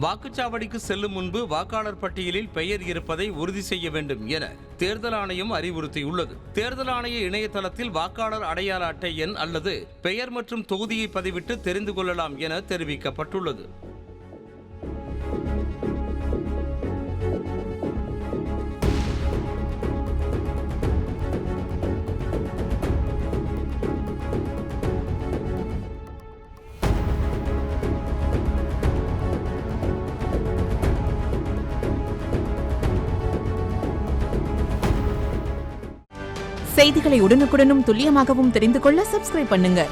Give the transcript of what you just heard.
வாக்குச்சாவடிக்கு செல்லும் முன்பு வாக்காளர் பட்டியலில் பெயர் இருப்பதை உறுதி செய்ய வேண்டும் என தேர்தல் ஆணையம் அறிவுறுத்தியுள்ளது. தேர்தல் ஆணைய இணையதளத்தில் வாக்காளர் அடையாள அட்டை எண் அல்லது பெயர் மற்றும் தொகுதியை பதிவிட்டு தெரிந்து கொள்ளலாம் என தெரிவிக்கப்பட்டுள்ளது. செய்திகளை உடனுக்குடனும் துல்லியமாகவும் தெரிந்து கொள்ள சப்ஸ்கிரைப் பண்ணுங்க.